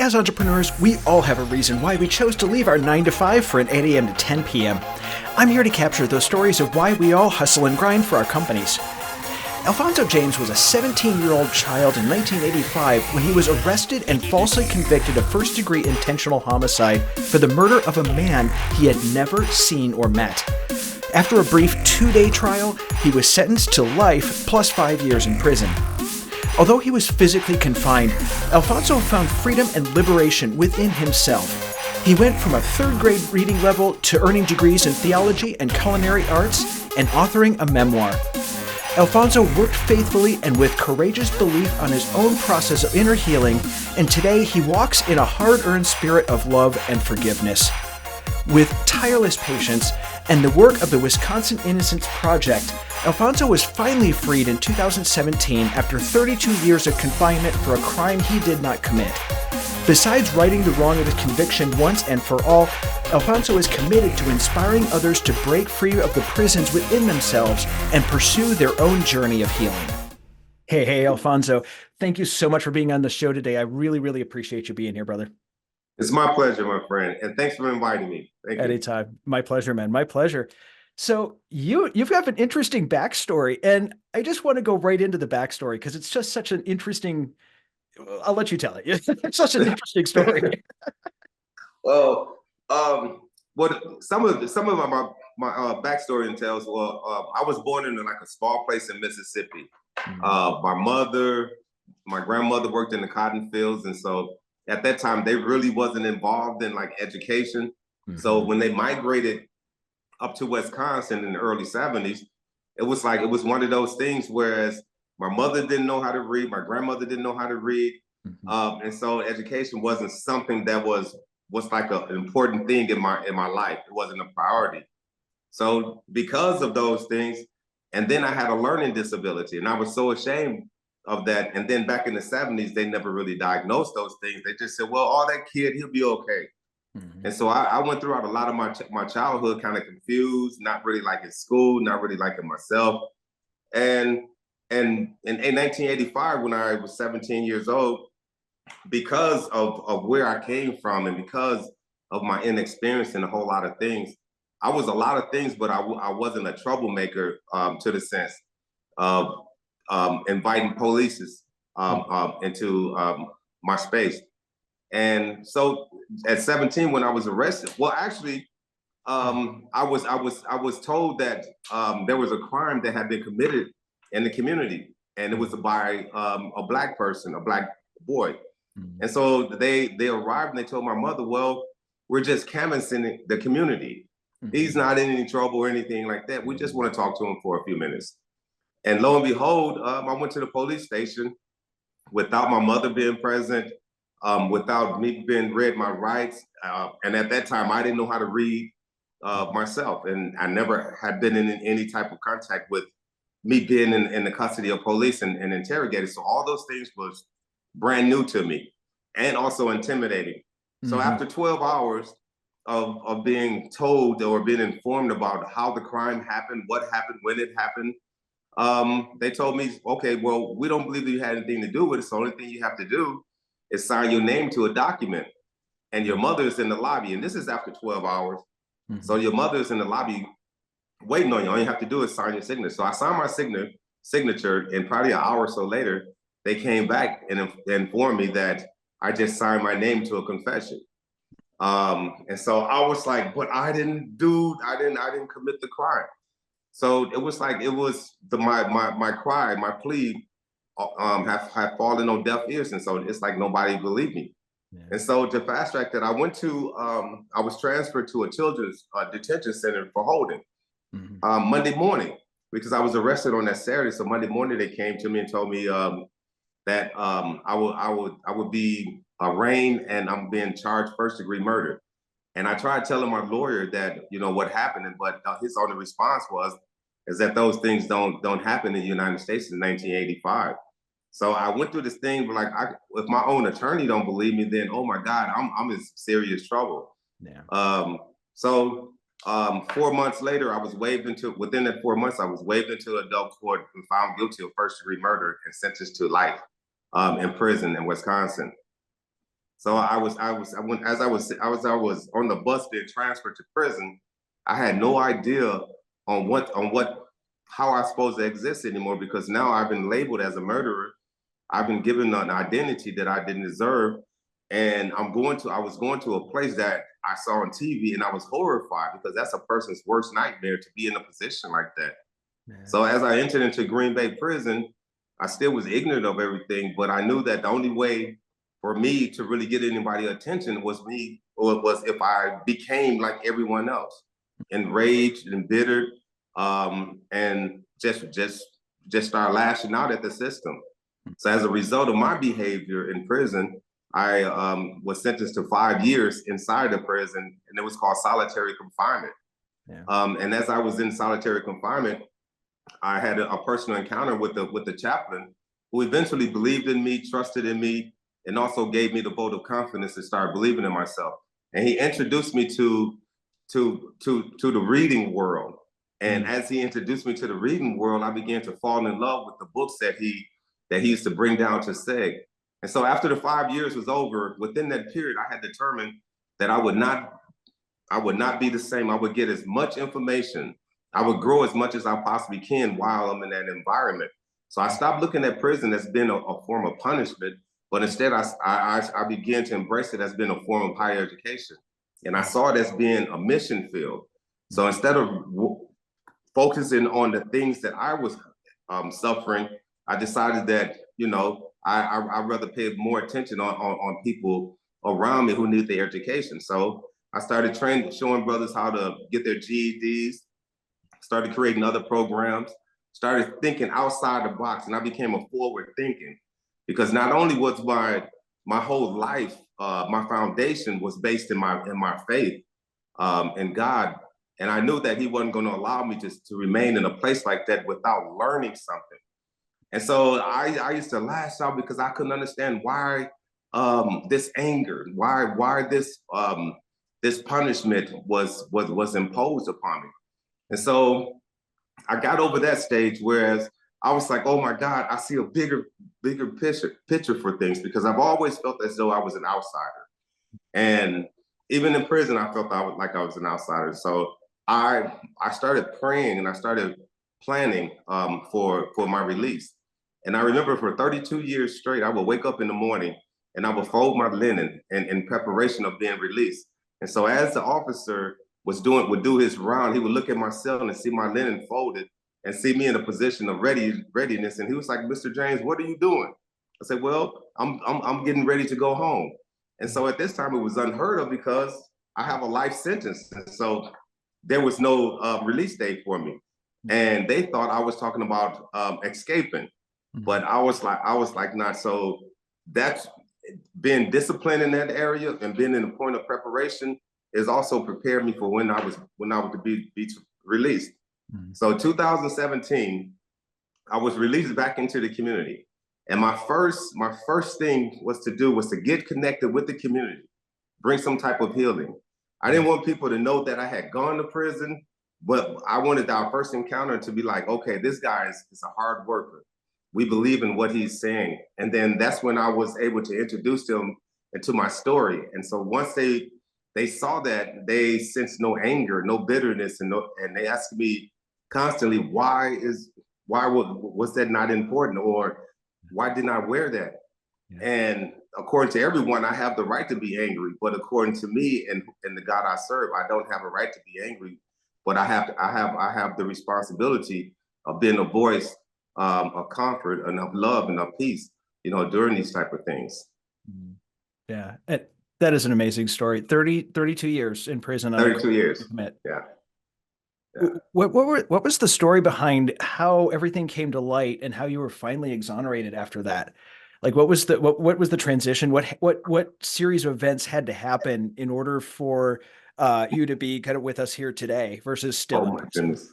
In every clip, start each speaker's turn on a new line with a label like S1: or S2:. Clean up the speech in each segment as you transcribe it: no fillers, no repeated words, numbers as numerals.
S1: As entrepreneurs, we all have a reason why we chose to leave our 9 to 5 for an 8 a.m. to 10 p.m. I'm here to capture those stories of why we all hustle and grind for our companies. Alphonso James was a 17-year-old child in 1985 when he was arrested and falsely convicted of first-degree intentional homicide for the murder of a man he had never seen or met. After a brief 2-day trial, he was sentenced to life plus 5 years in prison. Although he was physically confined, Alphonso found freedom and liberation within himself. He went from a third-grade reading level to earning degrees in theology and culinary arts and authoring a memoir. Alphonso worked faithfully and with courageous belief on his own process of inner healing, and today he walks in a hard-earned spirit of love and forgiveness. With tireless patience and the work of the Wisconsin Innocence Project, Alphonso was finally freed in 2017 after 32 years of confinement for a crime he did not commit. Besides righting the wrong of his conviction once and for all, Alphonso is committed to inspiring others to break free of the prisons within themselves and pursue their own journey of healing. Hey, Alphonso, thank you so much for being on the show today. I really appreciate you being here, brother.
S2: It's my pleasure, my friend, and thanks for inviting me. Thank you.
S1: Anytime. My pleasure, man. My pleasure. So you've got an interesting backstory, and I just want to go right into the backstory because it's just such an interesting. I'll let you tell it. It's such an interesting story.
S2: Well, what some of my backstory entails. Well, I was born in like a small place in Mississippi. My grandmother worked in the cotton fields, and so at that time they really wasn't involved in like education. So when they migrated up to Wisconsin in the early 70s, it was one of those things, whereas my mother didn't know how to read, my grandmother didn't know how to read. And so education wasn't something that was like an important thing in my life. It wasn't a priority. So because of those things, and then I had a learning disability, and I was so ashamed of that. And then back in the 70s, they never really diagnosed those things. They just said, well, all that kid, he'll be okay. And so I went throughout a lot of my childhood kind of confused, not really liking school, not really liking myself. And in 1985, when I was 17 years old, because of where I came from and because of my inexperience in a whole lot of things, I was a lot of things, but I wasn't a troublemaker to the sense of inviting police into my space. And so at 17, when I was arrested, well, actually, I was told that there was a crime that had been committed in the community, and it was by a black person, a black boy. And so they arrived and they told my mother, well, we're just canvassing the community. He's not in any trouble or anything like that. We just want to talk to him for a few minutes. And lo and behold, I went to the police station without my mother being present, without me being read my rights. And at that time, I didn't know how to read myself. And I never had been in any type of contact with me being in the custody of police and interrogated. So all those things was brand new to me and also intimidating. So after 12 hours of being told or being informed about how the crime happened, what happened, when it happened, they told me, okay, well, we don't believe you had anything to do with it. So the only thing you have to do is sign your name to a document, and your mother is in the lobby. And this is after 12 hours. So your mother is in the lobby waiting on you. All you have to do is sign your signature. So I signed my signature, and probably an hour or so later, they came back and informed me that I just signed my name to a confession. And so I was like, but I didn't commit the crime. So it was like, my cry, my plea have fallen on deaf ears. And so it's like nobody believed me. Yeah. And so to fast track that, I was transferred to a children's detention center for holding Monday morning, because I was arrested on that Saturday. So Monday morning they came to me and told me that I would be arraigned and I'm being charged first-degree murder. And I tried telling my lawyer that, what happened, but his only response is that those things don't happen in the United States in 1985. So I went through this thing, but if my own attorney don't believe me, then oh my God, I'm in serious trouble. Yeah. So 4 months later, within that 4 months, I was waived into adult court and found guilty of first-degree murder and sentenced to life in prison in Wisconsin. So I was on the bus being transferred to prison. I had no idea how I was supposed to exist anymore, because now I've been labeled as a murderer. I've been given an identity that I didn't deserve. And I was going to a place that I saw on TV, and I was horrified, because that's a person's worst nightmare, to be in a position like that. Man. So as I entered into Green Bay prison, I still was ignorant of everything, but I knew that the only way for me to really get anybody attention was if I became like everyone else, enraged, embittered, and just start lashing out at the system. So as a result of my behavior in prison, I was sentenced to 5 years inside the prison, and it was called solitary confinement. Yeah. And as I was in solitary confinement, I had a personal encounter with the chaplain, who eventually believed in me, trusted in me, and also gave me the vote of confidence to start believing in myself. And he introduced me to the reading world. And as he introduced me to the reading world, I began to fall in love with the books that he used to bring down to SEG. And so after the 5 years was over, within that period, I had determined that I would not be the same. I would get as much information. I would grow as much as I possibly can while I'm in that environment. So I stopped looking at prison as being a form of punishment, but instead I began to embrace it as being a form of higher education. And I saw it as being a mission field. So instead of focusing on the things that I was suffering, I decided that, I'd rather pay more attention on people around me who need their education. So I started showing brothers how to get their GEDs, started creating other programs, started thinking outside the box, and I became a forward thinking, because not only was my whole life, my foundation was based in my faith in God, and I knew that He wasn't going to allow me to remain in a place like that without learning something. And so I used to lash out, because I couldn't understand why this anger, why this punishment was imposed upon me. And so I got over that stage, whereas I was like, oh my God, I see a bigger picture for things, because I've always felt as though I was an outsider. And even in prison, I felt I was an outsider. So I started praying, and I started planning for my release. And I remember for 32 years straight, I would wake up in the morning and I would fold my linen in preparation of being released. And so as the officer would do his round, he would look at my cell and see my linen folded and see me in a position of readiness. And he was like, Mr. James, what are you doing? I said, well, I'm getting ready to go home. And so at this time, it was unheard of, because I have a life sentence. And so there was no release date for me. And they thought I was talking about escaping. But I was like, not. So that's being disciplined in that area and being in the point of preparation is also prepared me for when I was to be released. Mm-hmm. So 2017, I was released back into the community. And my first thing was to get connected with the community, bring some type of healing. I didn't want people to know that I had gone to prison, but I wanted our first encounter to be like, okay, this guy is a hard worker. We believe in what he's saying. And then that's when I was able to introduce them into my story. And so once they saw that, they sensed no anger, no bitterness, and they asked me constantly, why was that not important? Or why didn't I wear that? Yeah. And according to everyone, I have the right to be angry, but according to me and the God I serve, I don't have a right to be angry, but I have the responsibility of being a voice of comfort and of love and of peace, during these type of things.
S1: Yeah, that is an amazing story. 32 years in prison.
S2: 32 years. Yeah.
S1: What was the story behind how everything came to light and how you were finally exonerated after that? Like, what was the transition? What series of events had to happen in order for you to be kind of with us here today versus still in prison?
S2: Goodness.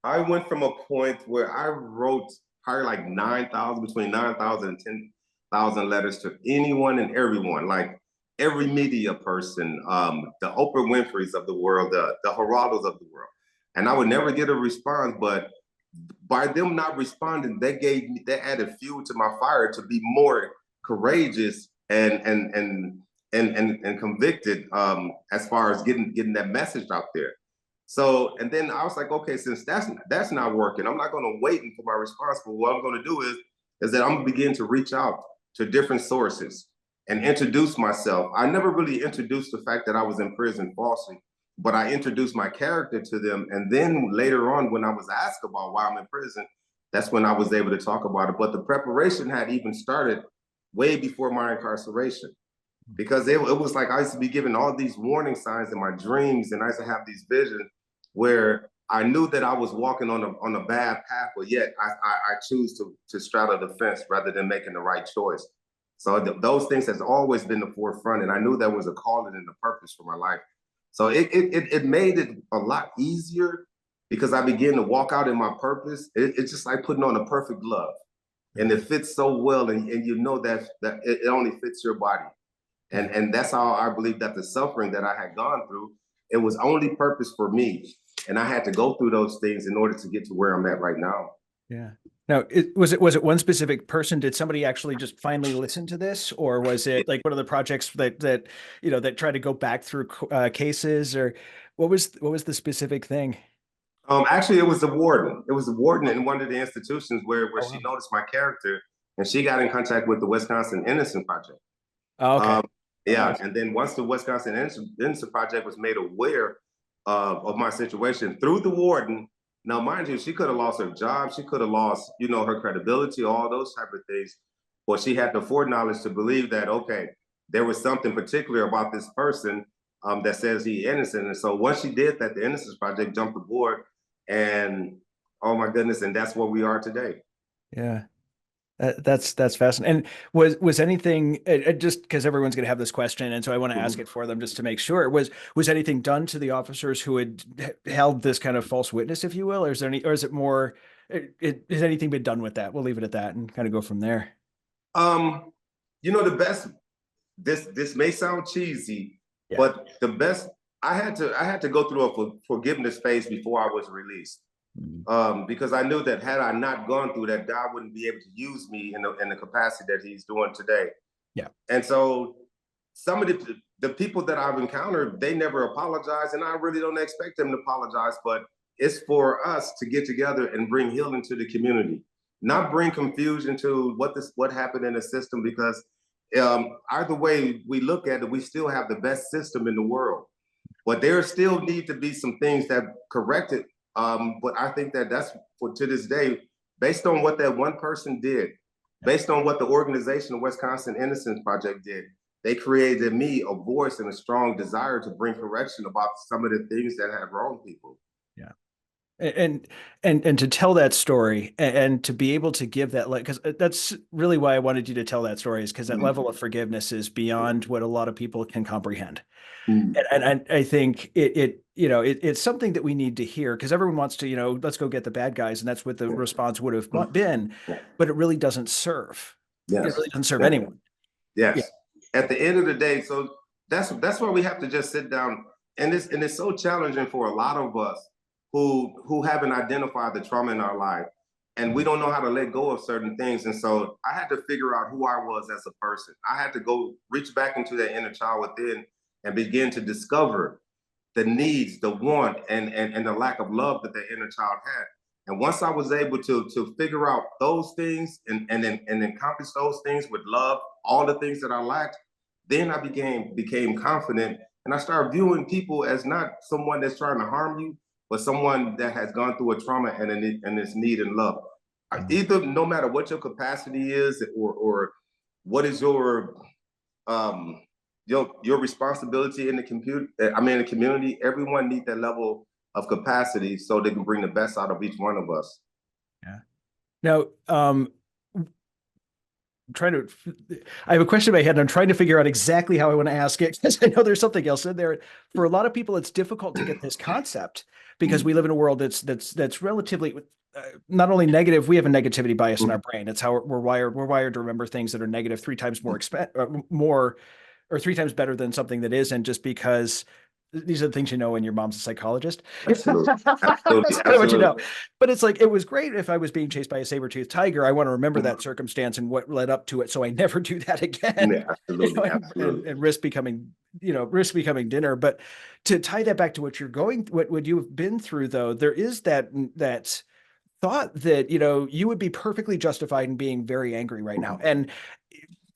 S2: I went from a point where I wrote probably like between 9,000 and 10,000 letters to anyone and everyone, like every media person, the Oprah Winfrey's of the world, the Geraldos of the world. And I would never get a response, but by them not responding, they added fuel to my fire to be more courageous and and convicted as far as getting that message out there. So, and then I was like, okay, since that's not working, I'm not going to wait until my response. But what I'm going to do is that I'm going to begin to reach out to different sources and introduce myself. I never really introduced the fact that I was in prison falsely, but I introduced my character to them. And then later on, when I was asked about why I'm in prison, that's when I was able to talk about it. But the preparation had even started way before my incarceration, because it was like I used to be given all these warning signs in my dreams, and I used to have these visions where I knew that I was walking on a bad path, but yet I choose to straddle the fence rather than making the right choice. So those things has always been the forefront, and I knew there was a calling and a purpose for my life. So it made it a lot easier because I began to walk out in my purpose. It's just like putting on a perfect glove, and it fits so well, and you know that it only fits your body. And that's how I believe that the suffering that I had gone through, it was only purpose for me. And I had to go through those things in order to get to where I'm at right now.
S1: Yeah. Now, was it one specific person? Did somebody actually just finally listen to this, or was it like one of the projects that that try to go back through cases, or what was the specific thing?
S2: Actually, it was the warden. It was the warden in one of the institutions where
S1: Oh,
S2: she
S1: wow.
S2: noticed my character, and she got in contact with the Wisconsin Innocence Project.
S1: Oh, okay.
S2: Um,
S1: Oh,
S2: yeah,
S1: nice.
S2: and then once the Wisconsin Innocence Project was made aware of my situation through the warden, now mind you, she could have lost her job, she could have lost, her credibility, all those type of things, but she had the foreknowledge to believe that okay, there was something particular about this person that says he's innocent, and so once she did that, the Innocence Project jumped aboard, and oh my goodness, and that's where we are today.
S1: Yeah. That's fascinating. And was anything just because everyone's going to have this question, and so I want to ask
S2: Mhm.
S1: it for them just to make sure. Was anything done to the officers who had held this kind of false witness, if you will, or is there any, or is it more? Has anything been done with that? We'll leave it at that and kind of go from there.
S2: Um, the best. This may sound cheesy,
S1: Yeah.
S2: but the best I had to go through a forgiveness phase before I was released.
S1: Mhm.
S2: Because I knew that had I not gone through that, God wouldn't be able to use me in the capacity that He's doing today.
S1: Yeah.
S2: And so some of the people that I've encountered, they never apologize, and I really don't expect them to apologize. But it's for us to get together and bring healing to the community, not bring confusion to what happened in the system. Because either way we look at it, we still have the best system in the world, but there still need to be some things that corrected. But I think that that's for to this day, based on what that one person did,
S1: Yeah.
S2: based on what the organization, the Wisconsin Innocence Project did, they created me a voice and a strong desire to bring correction about some of the things that have wronged people.
S1: Yeah. and and to tell that story and to be able to give that, like, because that's really why I wanted you to tell that story, is because that level of forgiveness is beyond what a lot of people can comprehend.
S2: Mm-hmm.
S1: And I think it's something that we need to hear, because everyone wants to, let's go get the bad guys, and that's what the response would have been, but it really doesn't serve. It
S2: Yes.
S1: really doesn't serve
S2: Yeah.
S1: anyone. Yeah.
S2: Yes. At the end of the day, so that's why we have to just sit down, and it's so challenging for a lot of us who haven't identified the trauma in our life, and we don't know how to let go of certain things. And so I had to figure out who I was as a person. I had to go reach back into that inner child within and begin to discover the needs, the want, and the lack of love that the inner child had. And once I was able to figure out those things and accomplish those things with love, all the things that I lacked, then I became confident, and I started viewing people as not someone that's trying to harm you, but someone that has gone through a trauma and is needing love.
S1: Mhm.
S2: Either no matter what your capacity is, or what is um, your responsibility in the computer. I mean, in the community, everyone needs that level of capacity so they can bring the best out of each one of us.
S1: Yeah. Now, trying to, I have a question in my head and I'm trying to figure out exactly how I want to ask it, because I know there's something else in there. For a lot of people, it's difficult to get this concept because we live in a world that's relatively not only negative. We have a negativity bias in our brain. It's how we're wired. We're wired to remember things that are negative three times more or 3 times better than something that isn't, just because these are the things you know when your mom's a psychologist.
S2: Absolutely.
S1: That's
S2: Absolutely.
S1: kind of what you know.
S2: Absolutely.
S1: But it's like, it was great if I was being chased by a saber-toothed tiger. I want to remember that circumstance and what led up to it, so I never do that again.
S2: Yeah, absolutely.
S1: And risk becoming, risk becoming dinner. But to tie that back to what you're going, what you have been through, though, there is that thought that, you would be perfectly justified in being very angry right now. And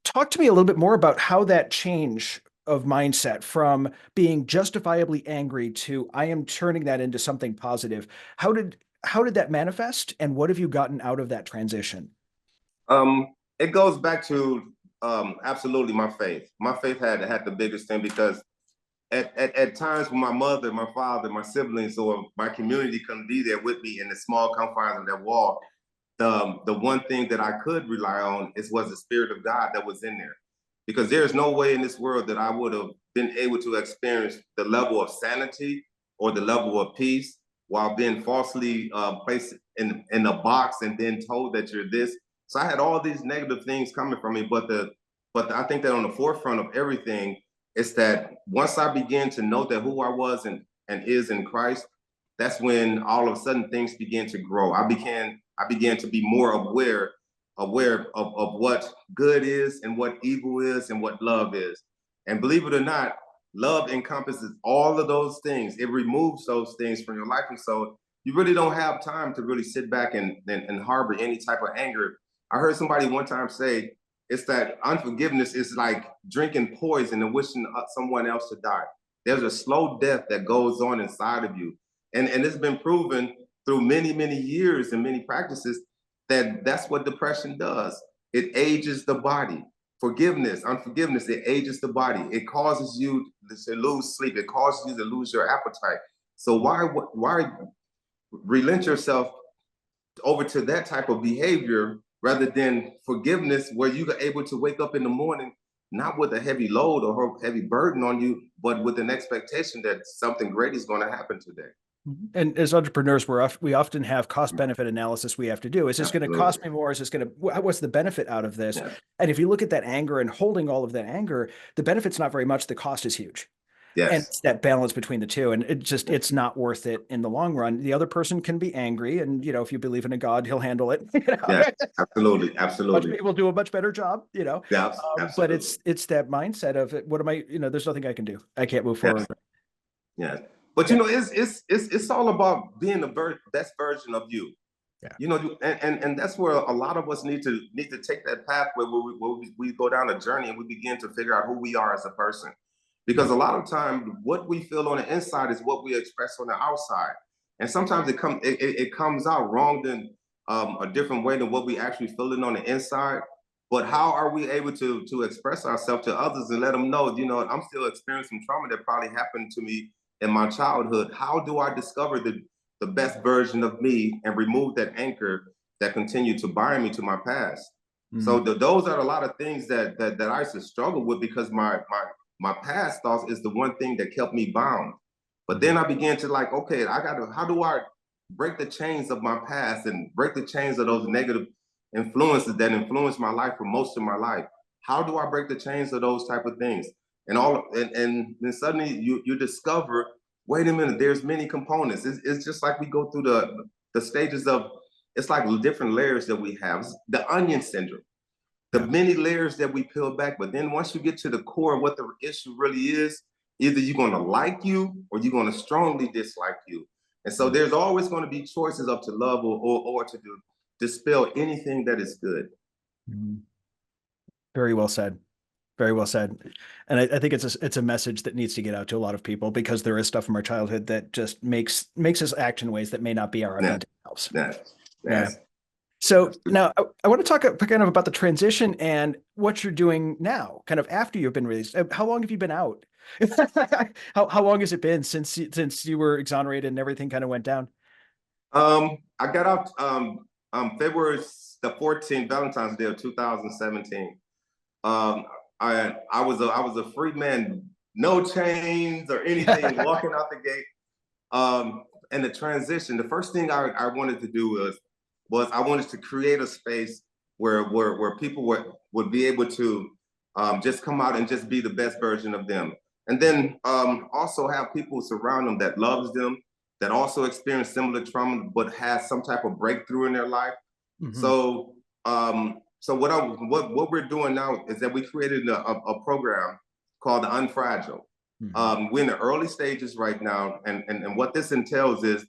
S1: talk to me a little bit more about how that change of mindset from being justifiably angry to I am turning that into something positive. How did that manifest, and what have you gotten out of that transition?
S2: It goes back to absolutely my faith. My faith had the biggest thing, because at times when my mother, my father, my siblings, or my community couldn't be there with me in the small confines of that wall, the one thing that I could rely on was the Spirit of God that was in there. Because there's no way in this world that I would have been able to experience the level of sanity or the level of peace while being falsely placed in a box and then told that you're this. So I had all these negative things coming from me, but I think that on the forefront of everything is that once I began to know that who I was and is in Christ, that's when all of a sudden things began to grow. I began to be more aware of what good is and what evil is and what love is. And believe it or not, love encompasses all of those things. It removes those things from your life. And so you really don't have time to really sit back and harbor any type of anger. I heard somebody one time say, it's that unforgiveness is like drinking poison and wishing someone else to die. There's a slow death that goes on inside of you. And it's been proven through many, many years and many practices that that's what depression does. It ages the body. Forgiveness, unforgiveness, it ages the body. It causes you to lose sleep. It causes you to lose your appetite. So why relent yourself over to that type of behavior rather than forgiveness, where you are able to wake up in the morning not with a heavy load or a heavy burden on you, but with an expectation that something great is going to happen today.
S1: And as entrepreneurs, we often have cost benefit analysis we have to do. Is this going to cost me more? Is this going to, what's the benefit out of this?
S2: Yeah.
S1: And if you look at that anger and holding all of that anger, the benefit's not very much. The cost is huge.
S2: Yes.
S1: And it's that balance between the two. And it's not worth it in the long run. The other person can be angry. And, if you believe in a God, he'll handle it.
S2: Yeah, absolutely. Absolutely.
S1: People do a much better job,
S2: Yeah,
S1: but it's that mindset of what am I, there's nothing I can do. I can't move forward.
S2: Yeah. But it's all about being the best version of you.
S1: Yeah.
S2: And that's where a lot of us need to take that pathway where we go down a journey and we begin to figure out who we are as a person. Because a lot of time, what we feel on the inside is what we express on the outside, and sometimes it comes out wrong than a different way than what we actually feeling on the inside. But how are we able to express ourselves to others and let them know, I'm still experiencing trauma that probably happened to me in my childhood? How do I discover the best version of me and remove that anchor that continued to bind me to my past? Mm-hmm. So those are a lot of things that I used to struggle with, because my past thoughts is the one thing that kept me bound. But then I began to okay, how do I break the chains of my past and break the chains of those negative influences that influenced my life for most of my life? How do I break the chains of those type of things? And then suddenly you discover, wait a minute, there's many components. It's just like we go through the stages of, it's like different layers that we have. It's the onion syndrome. The many layers that we peel back, but then once you get to the core of what the issue really is, either you're going to like you or you're going to strongly dislike you. And so there's always going to be choices up to love or to dispel anything that is good.
S1: Very well said. Very well said. And I think it's a message that needs to get out to a lot of people, because there is stuff from our childhood that just makes us act in ways that may not be our authentic selves.
S2: Yes.
S1: So now I want to talk kind of about the transition and what you're doing now, kind of after you've been released. How long have you been out? How long has it been since you were exonerated and everything kind of went down?
S2: I got out February the 14th, Valentine's Day of 2017. I was a free man, no chains or anything, walking out the gate. And the transition, the first thing I wanted to do was I wanted to create a space where people would be able to just come out and just be the best version of them. And then also have people surround them that loves them, that also experience similar trauma, but has some type of breakthrough in their life. So what we're doing now is that we created a program called the Unfragile. We're in the early stages right now, and what this entails is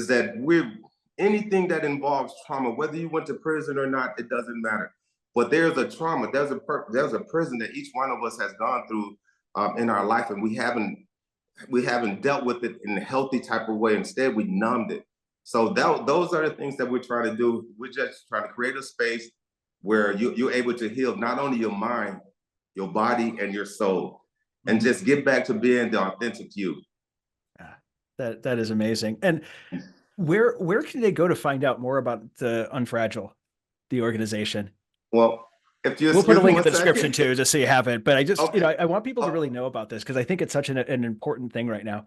S2: that we're anything that involves trauma, whether you went to prison or not, it doesn't matter. But there's a trauma, there's a prison that each one of us has gone through in our life, and we haven't dealt with it in a healthy type of way. Instead, we numbed it. So those are the things that we're trying to do. We're just trying to create a space where you're able to heal not only your mind, your body, and your soul, and just get back to being the authentic you.
S1: That is amazing. And where can they go to find out more about the Unfragile, the organization?
S2: Well,
S1: we'll put a link in the description too, just so you have it. But I just, I want people to really know about this because I think it's such an important thing right now.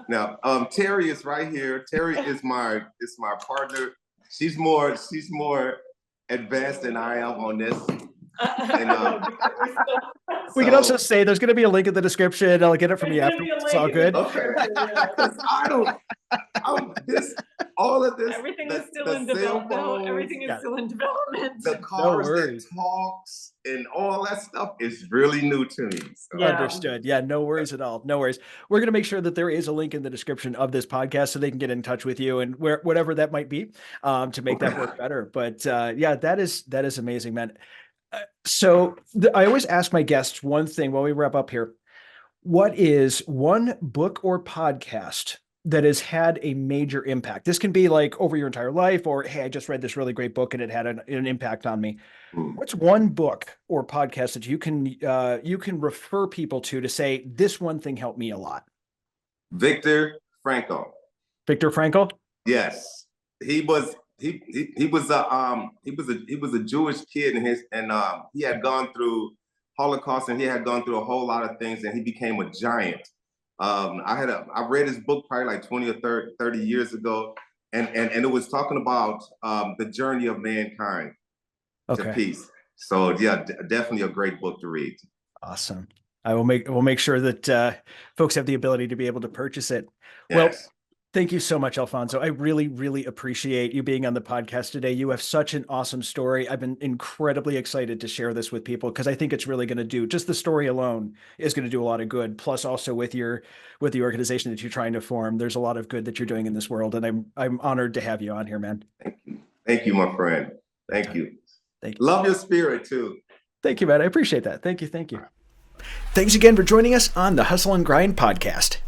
S2: Now, Terry is right here. Terry is my partner. She's more advanced than I am on this. And,
S1: we can also say there's going to be a link in the description. I'll get it from you after. It's all good.
S2: Okay. All of this.
S3: Everything is still in development. Everything is still in development.
S2: The cars that talks and all that stuff is really new to me. So.
S1: Yeah. Understood. Yeah, no worries at all. No worries. We're going to make sure that there is a link in the description of this podcast so they can get in touch with you and whatever that might be to make that work better. But yeah, that is amazing, man. So I always ask my guests one thing while we wrap up here. What is one book or podcast that has had a major impact? This can be like over your entire life, or, hey, I just read this really great book and it had an impact on me. What's one book or podcast that you can refer people to say, this one thing helped me a lot?
S2: Viktor Frankl.
S1: Viktor Frankl?
S2: Yes. He was a Jewish kid, and he had gone through Holocaust, and he had gone through a whole lot of things, and he became a giant. I read his book probably like 20 or 30 years ago, and it was talking about the journey of mankind to peace. So yeah, definitely a great book to read.
S1: Awesome. We'll make sure that folks have the ability to be able to purchase it.
S2: Yes.
S1: Well, thank you so much, Alphonso. I really, really appreciate you being on the podcast today. You have such an awesome story. I've been incredibly excited to share this with people because I think it's really going to do, just the story alone is going to do a lot of good. Plus also with the organization that you're trying to form, there's a lot of good that you're doing in this world. And I'm honored to have you on here, man.
S2: Thank you. Thank you, my friend. Thank you. Thank you. Love your spirit too.
S1: Thank you, man. I appreciate that. Thank you.
S4: Thanks again for joining us on the Hustle and Grind podcast.